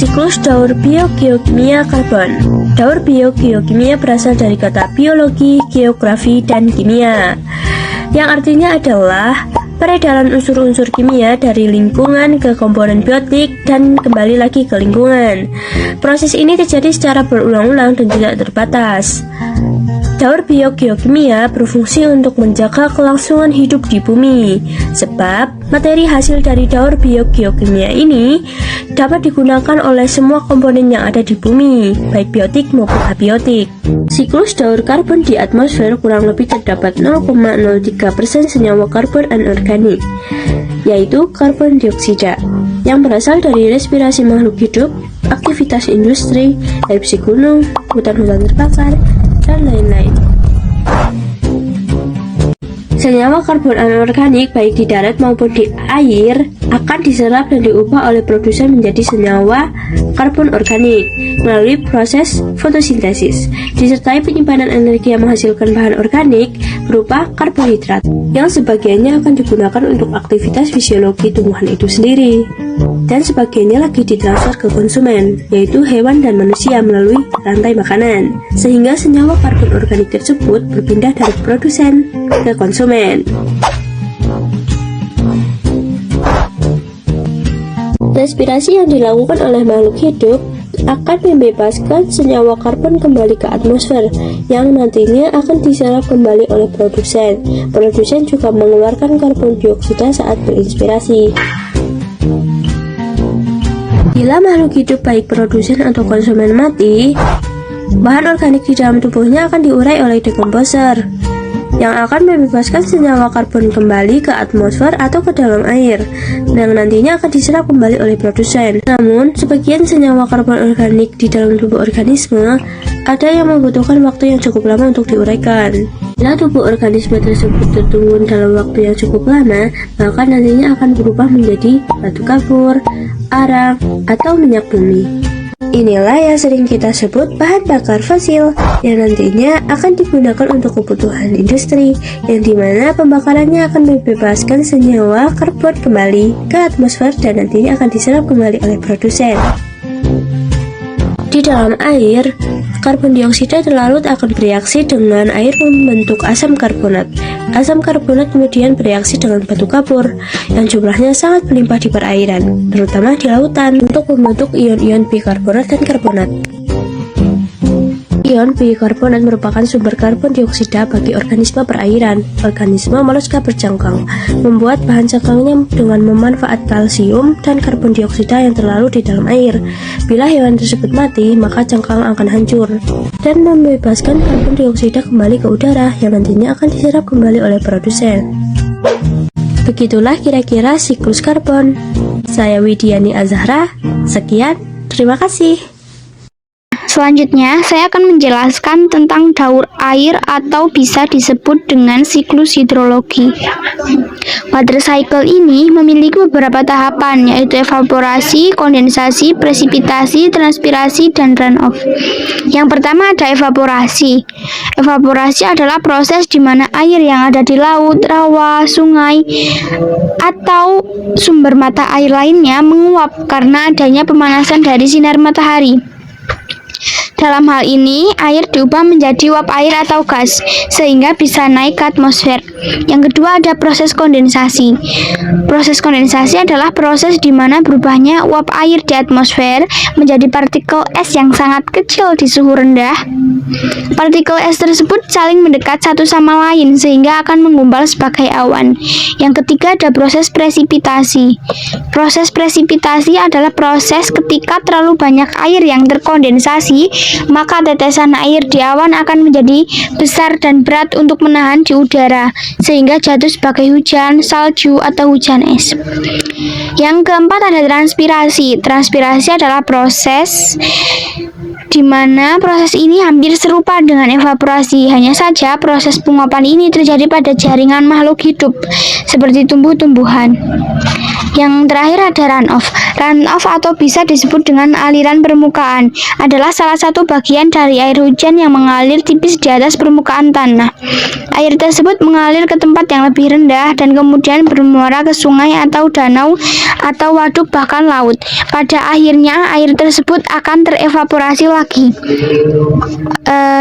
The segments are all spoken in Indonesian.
Siklus daur biogeokimia karbon. Daur biogeokimia berasal dari kata biologi, geografi, dan kimia, yang artinya adalah peredaran unsur-unsur kimia dari lingkungan ke komponen biotik dan kembali lagi ke lingkungan. Proses ini terjadi secara berulang-ulang dan tidak terbatas. Daur biogeokimia berfungsi untuk menjaga kelangsungan hidup di bumi, sebab materi hasil dari daur biogeokimia ini dapat digunakan oleh semua komponen yang ada di bumi, baik biotik maupun abiotik. Siklus daur karbon di atmosfer kurang lebih terdapat 0,03% senyawa karbon anorganik, yaitu karbon dioksida, yang berasal dari respirasi makhluk hidup, aktivitas industri, erupsi gunung, hutan-hutan terbakar, dan lain-lain. Senyawa karbon anorganik baik di darat maupun di air akan diserap dan diubah oleh produsen menjadi senyawa karbon organik melalui proses fotosintesis, disertai penyimpanan energi yang menghasilkan bahan organik berupa karbohidrat, yang sebagiannya akan digunakan untuk aktivitas fisiologi tumbuhan itu sendiri, dan sebagiannya lagi ditransfer ke konsumen, yaitu hewan dan manusia melalui rantai makanan, sehingga senyawa karbon organik tersebut berpindah dari produsen ke konsumen. Respirasi yang dilakukan oleh makhluk hidup akan membebaskan senyawa karbon kembali ke atmosfer, yang nantinya akan diserap kembali oleh produsen. Produsen juga mengeluarkan karbon dioksida saat berinspirasi. Bila makhluk hidup baik produsen atau konsumen mati, bahan organik di dalam tubuhnya akan diurai oleh dekomposer, yang akan membebaskan senyawa karbon kembali ke atmosfer atau ke dalam air, yang nantinya akan diserap kembali oleh produsen. Namun, sebagian senyawa karbon organik di dalam tubuh organisme ada yang membutuhkan waktu yang cukup lama untuk diuraikan. Bila tubuh organisme tersebut tertunggu dalam waktu yang cukup lama, maka nantinya akan berubah menjadi batu kapur, arang, atau minyak bumi. Inilah yang sering kita sebut bahan bakar fosil, yang nantinya akan digunakan untuk kebutuhan industri, yang dimana pembakarannya akan membebaskan senyawa karbon kembali ke atmosfer dan nantinya akan diserap kembali oleh produsen. Di dalam air, karbon dioksida terlarut akan bereaksi dengan air membentuk asam karbonat. Asam karbonat kemudian bereaksi dengan batu kapur yang jumlahnya sangat melimpah di perairan, terutama di lautan, untuk membentuk ion-ion bikarbonat dan karbonat. Ion bikarbonat merupakan sumber karbon dioksida bagi organisme perairan. Organisme moluska bercangkang membuat bahan cangkangnya dengan memanfaat kalsium dan karbon dioksida yang terlarut di dalam air. Bila hewan tersebut mati, maka cangkang akan hancur dan membebaskan karbon dioksida kembali ke udara, yang nantinya akan diserap kembali oleh produsen. Begitulah kira-kira siklus karbon. Saya Widiani Azahra, sekian, terima kasih. Selanjutnya, saya akan menjelaskan tentang daur air atau bisa disebut dengan siklus hidrologi. Water cycle ini memiliki beberapa tahapan, yaitu evaporasi, kondensasi, presipitasi, transpirasi, dan runoff. Yang pertama ada evaporasi. Evaporasi adalah proses di mana air yang ada di laut, rawa, sungai, atau sumber mata air lainnya menguap karena adanya pemanasan dari sinar matahari. Dalam hal ini, air diubah menjadi uap air atau gas, sehingga bisa naik ke atmosfer. Yang kedua ada proses kondensasi. Proses kondensasi adalah proses di mana berubahnya uap air di atmosfer menjadi partikel es yang sangat kecil di suhu rendah. Partikel es tersebut saling mendekat satu sama lain, sehingga akan menggumpal sebagai awan. Yang ketiga ada proses presipitasi. Proses presipitasi adalah proses ketika terlalu banyak air yang terkondensasi, maka tetesan air di awan akan menjadi besar dan berat untuk menahan di udara, sehingga jatuh sebagai hujan, salju, atau hujan es. Yang keempat ada transpirasi. Transpirasi adalah proses di mana proses ini hampir serupa dengan evaporasi, hanya saja proses penguapan ini terjadi pada jaringan makhluk hidup, seperti tumbuh-tumbuhan. Yang terakhir ada runoff. Runoff atau bisa disebut dengan aliran permukaan adalah salah satu bagian dari air hujan yang mengalir tipis di atas permukaan tanah. Air tersebut mengalir ke tempat yang lebih rendah dan kemudian bermuara ke sungai atau danau atau waduk bahkan laut. Pada akhirnya air tersebut akan terevaporasi lagi.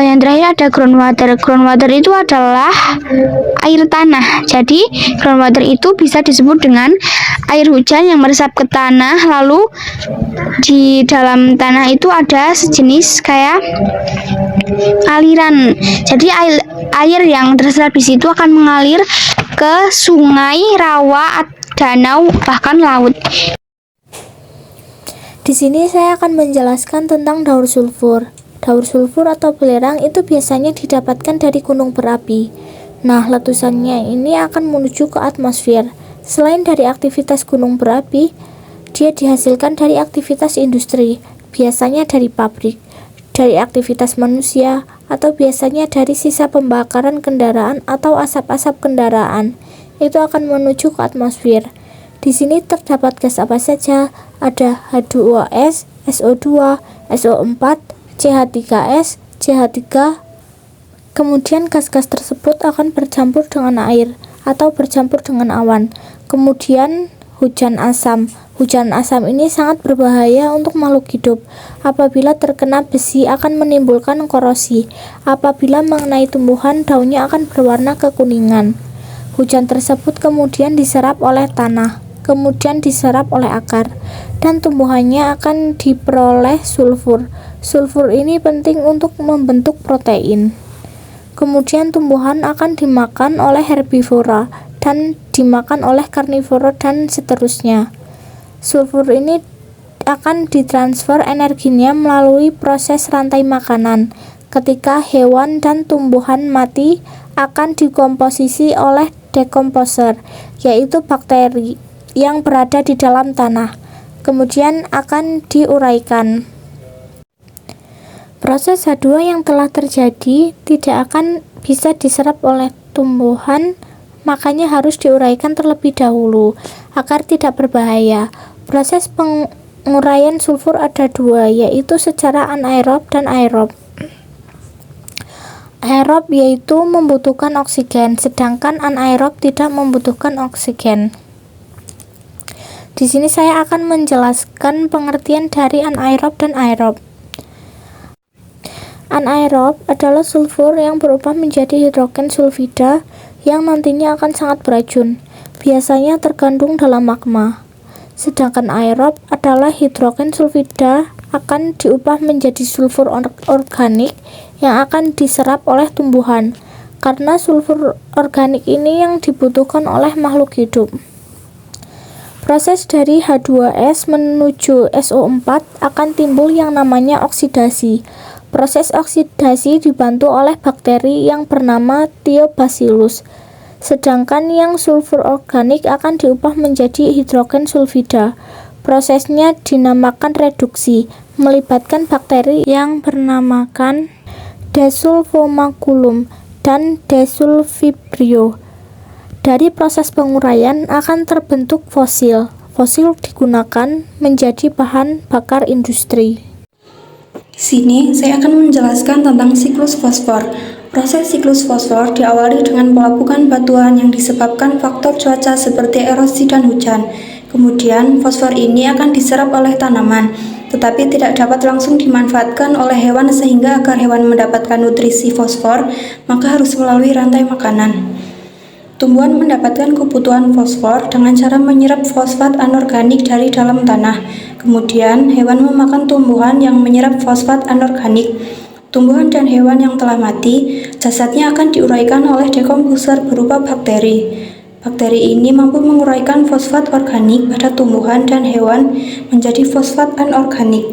Yang terakhir ada groundwater. Groundwater itu adalah air tanah. Jadi groundwater itu bisa disebut dengan air hujan yang meresap ke tanah, lalu di dalam tanah itu ada sejenis kayak aliran. Jadi air yang terserap di situ akan mengalir ke sungai, rawa, danau, bahkan laut. Di sini saya akan menjelaskan tentang daur sulfur. Daur sulfur atau belerang itu biasanya didapatkan dari gunung berapi. Nah, letusannya ini akan menuju ke atmosfer. Selain dari aktivitas gunung berapi, dia dihasilkan dari aktivitas industri, biasanya dari pabrik, dari aktivitas manusia, atau biasanya dari sisa pembakaran kendaraan atau asap-asap kendaraan. Itu akan menuju ke atmosfer. Di sini terdapat gas apa saja? Ada H2S, SO2, SO4, CH3S, CH3. Kemudian gas-gas tersebut akan bercampur dengan air atau bercampur dengan awan. Kemudian hujan asam. Hujan asam ini sangat berbahaya untuk makhluk hidup. Apabila terkena besi akan menimbulkan korosi. Apabila mengenai tumbuhan, daunnya akan berwarna kekuningan. Hujan tersebut kemudian diserap oleh tanah, kemudian diserap oleh akar, dan tumbuhannya akan diperoleh sulfur. Sulfur ini penting untuk membentuk protein. Kemudian tumbuhan akan dimakan oleh herbivora dan dimakan oleh karnivora dan seterusnya. Sulfur ini akan ditransfer energinya melalui proses rantai makanan. Ketika hewan dan tumbuhan mati, akan dikomposisi oleh dekomposer, yaitu bakteri yang berada di dalam tanah. Kemudian akan diuraikan. Proses H2 yang telah terjadi tidak akan bisa diserap oleh tumbuhan, makanya harus diuraikan terlebih dahulu agar tidak berbahaya. Proses penguraian sulfur ada dua, yaitu secara anaerob dan aerob. Aerob yaitu membutuhkan oksigen, sedangkan anaerob tidak membutuhkan oksigen. Di sini saya akan menjelaskan pengertian dari anaerob dan aerob. Anaerob adalah sulfur yang berubah menjadi hidrogen sulfida yang nantinya akan sangat beracun, biasanya terkandung dalam magma. Sedangkan aerob adalah hidrogen sulfida akan diubah menjadi sulfur organik yang akan diserap oleh tumbuhan, karena sulfur organik ini yang dibutuhkan oleh makhluk hidup. Proses dari H2S menuju SO4 akan timbul yang namanya oksidasi. Proses oksidasi dibantu oleh bakteri yang bernama Thiobacillus. Sedangkan yang sulfur organik akan diubah menjadi hidrogen sulfida. Prosesnya dinamakan reduksi, melibatkan bakteri yang bernamakan Desulfomaculum dan Desulfibrio. Dari proses penguraian akan terbentuk fosil. Fosil digunakan menjadi bahan bakar industri. Di sini saya akan menjelaskan tentang siklus fosfor. Proses siklus fosfor diawali dengan pelapukan batuan yang disebabkan faktor cuaca seperti erosi dan hujan. Kemudian fosfor ini akan diserap oleh tanaman, tetapi tidak dapat langsung dimanfaatkan oleh hewan sehingga agar hewan mendapatkan nutrisi fosfor, maka harus melalui rantai makanan. Tumbuhan mendapatkan kebutuhan fosfor dengan cara menyerap fosfat anorganik dari dalam tanah. Kemudian, hewan memakan tumbuhan yang menyerap fosfat anorganik. Tumbuhan dan hewan yang telah mati, jasadnya akan diuraikan oleh dekomposer berupa bakteri. Bakteri ini mampu menguraikan fosfat organik pada tumbuhan dan hewan menjadi fosfat anorganik.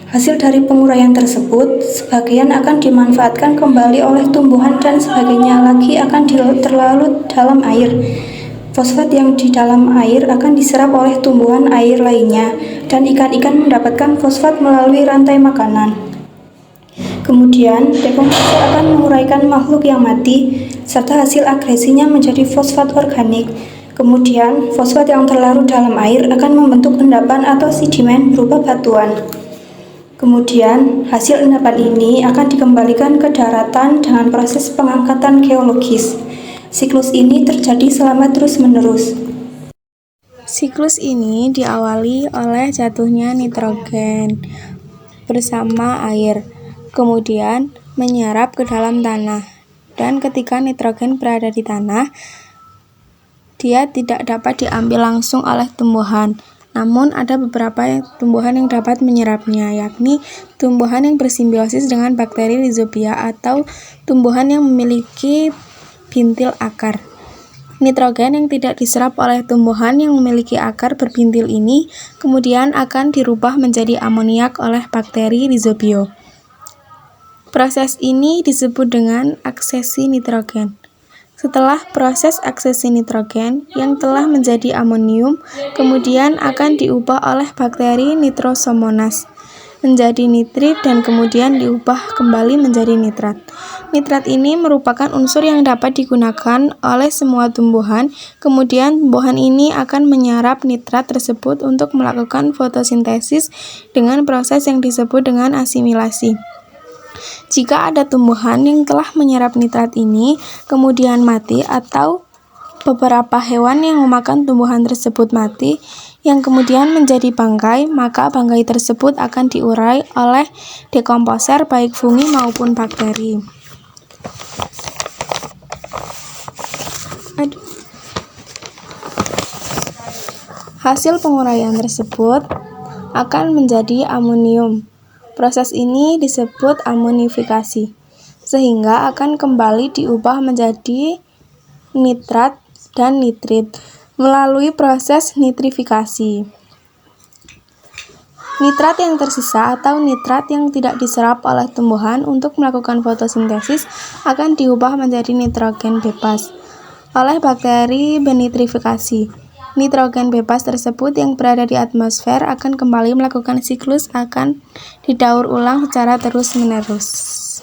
Hasil dari penguraian tersebut, sebagian akan dimanfaatkan kembali oleh tumbuhan dan sebagainya lagi akan terlarut dalam air. Fosfat yang di dalam air akan diserap oleh tumbuhan air lainnya, dan ikan-ikan mendapatkan fosfat melalui rantai makanan. Kemudian, dekomposer akan menguraikan makhluk yang mati, serta hasil agresinya menjadi fosfat organik. Kemudian, fosfat yang terlarut dalam air akan membentuk endapan atau sedimen berupa batuan. Kemudian, hasil endapan ini akan dikembalikan ke daratan dengan proses pengangkatan geologis. Siklus ini terjadi selama terus-menerus. Siklus ini diawali oleh jatuhnya nitrogen bersama air, kemudian menyerap ke dalam tanah. Dan ketika nitrogen berada di tanah, dia tidak dapat diambil langsung oleh tumbuhan. Namun ada beberapa tumbuhan yang dapat menyerapnya, yakni tumbuhan yang bersimbiosis dengan bakteri Rhizobia atau tumbuhan yang memiliki bintil akar. Nitrogen yang tidak diserap oleh tumbuhan yang memiliki akar berbintil ini kemudian akan dirubah menjadi amoniak oleh bakteri Rhizobia. Proses ini disebut dengan aksesi nitrogen. Setelah proses aksesi nitrogen yang telah menjadi amonium, kemudian akan diubah oleh bakteri Nitrosomonas menjadi nitrit dan kemudian diubah kembali menjadi nitrat. Nitrat ini merupakan unsur yang dapat digunakan oleh semua tumbuhan, kemudian tumbuhan ini akan menyerap nitrat tersebut untuk melakukan fotosintesis dengan proses yang disebut dengan asimilasi. Jika ada tumbuhan yang telah menyerap nitrat ini, kemudian mati atau beberapa hewan yang memakan tumbuhan tersebut mati, yang kemudian menjadi bangkai, maka bangkai tersebut akan diurai oleh dekomposer baik fungi maupun bakteri. Hasil penguraian tersebut akan menjadi amonium. Proses ini disebut amonifikasi, sehingga akan kembali diubah menjadi nitrat dan nitrit melalui proses nitrifikasi. Nitrat yang tersisa atau nitrat yang tidak diserap oleh tumbuhan untuk melakukan fotosintesis akan diubah menjadi nitrogen bebas oleh bakteri benitrifikasi. Nitrogen bebas tersebut yang berada di atmosfer akan kembali melakukan siklus akan didaur ulang secara terus-menerus.